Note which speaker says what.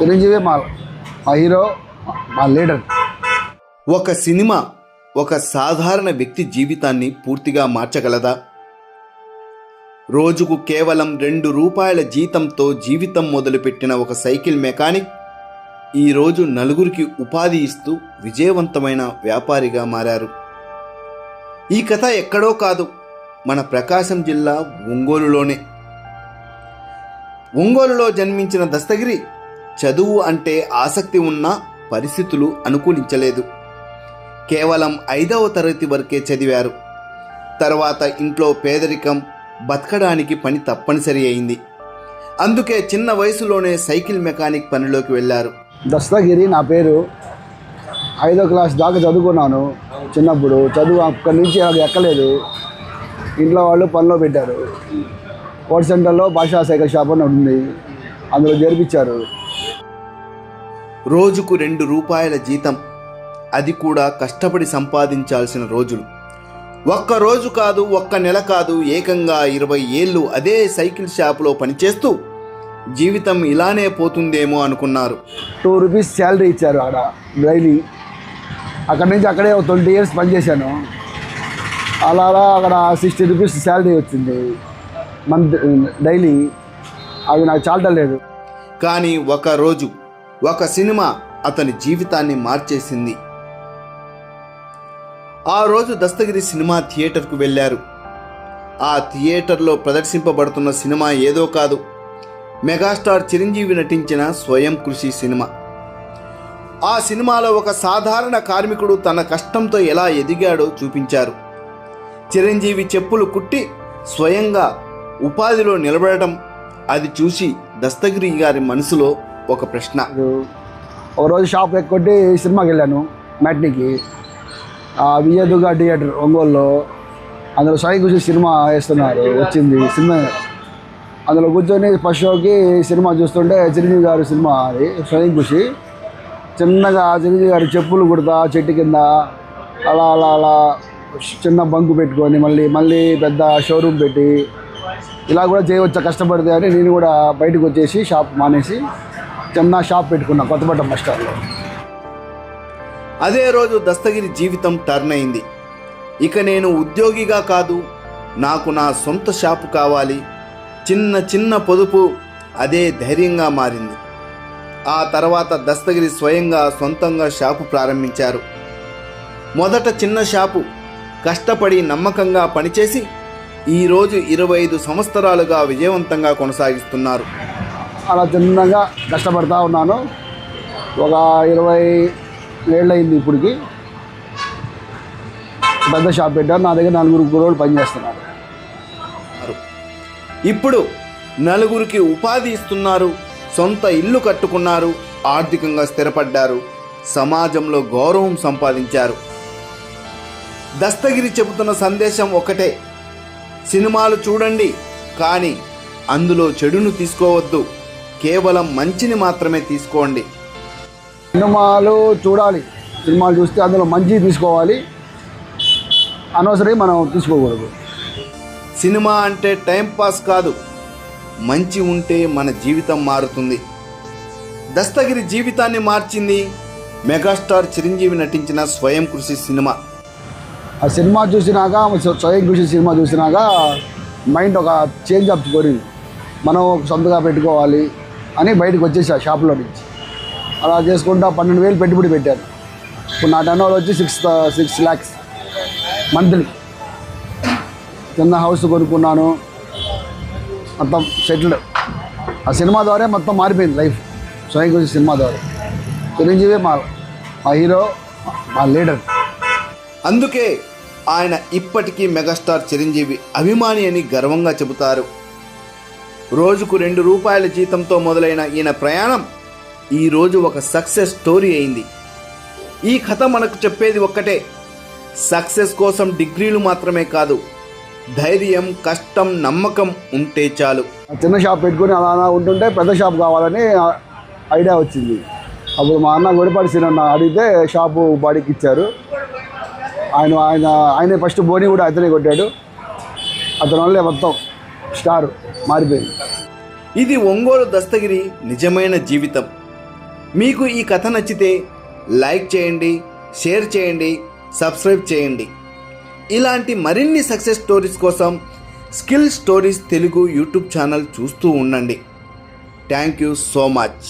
Speaker 1: చిరంజీవి మా మా హీరో, మా లీడర్.
Speaker 2: ఒక సినిమా ఒక సాధారణ వ్యక్తి జీవితాన్ని పూర్తిగా మార్చగలదా? రోజుకు కేవలం ₹2 జీతంతో జీవితం మొదలుపెట్టిన ఒక సైకిల్ మెకానిక్ ఈరోజు నలుగురికి ఉపాధి ఇస్తూ విజయవంతమైన వ్యాపారిగా మారారు. ఈ కథ ఎక్కడో కాదు, మన ప్రకాశం జిల్లా ఒంగోలులోనే. ఒంగోలులో జన్మించిన దస్తగిరి చదువు అంటే ఆసక్తి ఉన్నా పరిస్థితులు అనుకూలించలేదు. కేవలం 5వ తరగతి వరకే చదివారు. తర్వాత ఇంట్లో పేదరికం, బతకడానికి పని తప్పనిసరి అయింది. అందుకే చిన్న వయసులోనే సైకిల్ మెకానిక్ పనిలోకి వెళ్ళారు.
Speaker 1: దస్తగిరి నా పేరు. 5వ క్లాస్ దాకా చదువుకున్నాను. చిన్నప్పుడు చదువు అక్కడి నుంచి నాకు ఎక్కలేదు. ఇంట్లో వాళ్ళు పనిలో పెట్టారు. కోట్ సెంటర్లో భాషా సైకిల్ షాప్ అని ఉంది, అందులో చేర్పించారు.
Speaker 2: రోజుకు ₹2 జీతం, అది కూడా కష్టపడి సంపాదించాల్సిన రోజులు. ఒక్క రోజు కాదు, ఒక్క నెల కాదు, ఏకంగా 20 ఏళ్ళు అదే సైకిల్ షాపులో పనిచేస్తూ జీవితం ఇలానే పోతుందేమో అనుకున్నారు.
Speaker 1: ₹2 శాలరీ ఇచ్చారు అక్కడ డైలీ. అక్కడి నుంచి అక్కడే 20 ఇయర్స్ పనిచేశాను. అలా అక్కడ ₹60 శాలరీ వచ్చింది మంత్ డైలీ. అది నాకు చాలలేదు.
Speaker 2: కానీ ఒక రోజు ఒక సినిమా అతని జీవితాన్ని మార్చేసింది. ఆ రోజు దస్తగిరి సినిమా థియేటర్కు వెళ్ళారు. ఆ థియేటర్లో ప్రదర్శింపబడుతున్న సినిమా ఏదో కాదు, మెగాస్టార్ చిరంజీవి నటించిన స్వయం కృషి సినిమా. ఆ సినిమాలో ఒక సాధారణ కార్మికుడు తన కష్టంతో ఎలా ఎదిగాడో చూపించారు. చిరంజీవి చెప్పులు కుట్టి స్వయంగా ఉపాధిలో నిలబడటం, అది చూసి దస్తగిరి గారి మనసులో ఒక ప్రశ్న.
Speaker 1: ఒకరోజు షాప్ ఎక్కొట్టి సినిమాకి వెళ్ళాను, మ్యాట్నీకి. విజయదుర్గ థియేటర్ ఒంగోలులో. అందులో స్వయం కృషి సినిమా వేస్తున్నారు, వచ్చింది సినిమా. అందులో కూర్చొని ఫస్ట్ షోకి సినిమా చూస్తుంటే చిరంజీవి గారి సినిమా అది స్వయం కృషి. చిన్నగా చిరంజీవి గారి చెప్పులు కుడతా చెట్టు కింద అలా అలా అలా చిన్న బంకు పెట్టుకొని మళ్ళీ పెద్ద షోరూమ్ పెట్టి ఇలా కూడా చేయవచ్చా కష్టపడితే అని నేను కూడా బయటకు వచ్చేసి షాప్ మానేసి చిన్న షాప్ పెట్టుకున్నా కొత్తపట్నం బస్ స్టాండ్లో.
Speaker 2: అదే రోజు దస్తగిరి జీవితం టర్న్ అయింది. ఇక నేను ఉద్యోగిగా కాదు, నాకు నా సొంత షాపు కావాలి. చిన్న చిన్న పొదుపు అదే ధైర్యంగా మారింది. ఆ తర్వాత దస్తగిరి స్వయంగా సొంతంగా షాపు ప్రారంభించారు. మొదట చిన్న షాపు, కష్టపడి నమ్మకంగా పనిచేసి ఈరోజు 25 సంవత్సరాలుగా విజయవంతంగా కొనసాగిస్తున్నారు.
Speaker 1: అలా చిన్నగా కష్టపడతా ఉన్నాను. ఒక 20 ఏళ్ళు అయింది ఇప్పటికి. పెద్ద షాప్ పెట్టారు. నా దగ్గర 4 కుర్రోళ్ళు పనిచేస్తున్నారు.
Speaker 2: ఇప్పుడు 4కి ఉపాధి ఇస్తున్నారు, సొంత ఇల్లు కట్టుకున్నారు, ఆర్థికంగా స్థిరపడ్డారు, సమాజంలో గౌరవం సంపాదించారు. దస్తగిరి చెబుతున్న సందేశం ఒకటే, సినిమాలు చూడండి, కానీ అందులో చెడును తీసుకోవద్దు, కేవలం మంచిని మాత్రమే తీసుకోండి.
Speaker 1: సినిమాలు చూడాలి, సినిమాలు చూస్తే అందులో మంచి తీసుకోవాలి, అనవసరం మనం తీసుకోకూడదు.
Speaker 2: సినిమా అంటే టైంపాస్ కాదు, మంచి ఉంటే మన జీవితం మారుతుంది. దస్తగిరి జీవితాన్ని మార్చింది మెగాస్టార్ చిరంజీవి నటించిన స్వయం కృషి సినిమా.
Speaker 1: ఆ సినిమా చూసినాక, స్వయం కృషి సినిమా చూసినాక మైండ్ ఒక చేంజ్ అప్ కోరింది. మనం సొంతగా పెట్టుకోవాలి అని బయటకు వచ్చేసా షాప్లో నుంచి. అలా చేసుకుంటా 12,000 పెట్టుబడి పెట్టాను. ఇప్పుడు నా టర్నోవర్ వచ్చి 6 lakhs మంత్లీ. చిన్న హౌస్ కొనుక్కున్నాను, మొత్తం సెటిల్డ్. ఆ సినిమా ద్వారా మొత్తం మారిపోయింది లైఫ్. స్వయం కృషి సినిమా ద్వారా చిరంజీవి మా హీరో, మా లీడర్.
Speaker 2: అందుకే ఆయన ఇప్పటికీ మెగాస్టార్ చిరంజీవి అభిమాని అని గర్వంగా చెబుతారు. రోజుకు ₹2 జీతంతో మొదలైన ఈయన ప్రయాణం ఈరోజు ఒక సక్సెస్ స్టోరీ అయింది. ఈ కథ మనకు చెప్పేది ఒక్కటే, సక్సెస్ కోసం డిగ్రీలు మాత్రమే కాదు, ధైర్యం, కష్టం, నమ్మకం ఉంటే చాలు.
Speaker 1: చిన్న షాప్ పెట్టుకుని అలా ఉంటుంటే పెద్ద షాప్ కావాలని ఐడియా వచ్చింది. అప్పుడు మా అన్న గొడిపాటి సీనన్న అడిగితే షాపు బాడీకి ఇచ్చారు. ఆయనే ఫస్ట్ బోని కూడా అతనే కొట్టాడు. అతని వల్లే మొత్తం స్టార్ మారిపోయింది.
Speaker 2: ఇది ఒంగోలు దస్తగిరి నిజమైన జీవితం. మీకు ఈ కథ నచ్చితే లైక్ చేయండి, షేర్ చేయండి, సబ్స్క్రైబ్ చేయండి. ఇలాంటి మరిన్ని సక్సెస్ స్టోరీస్ కోసం skill stories Telugu YouTube channel చూస్తూ ఉండండి. Thank you so much.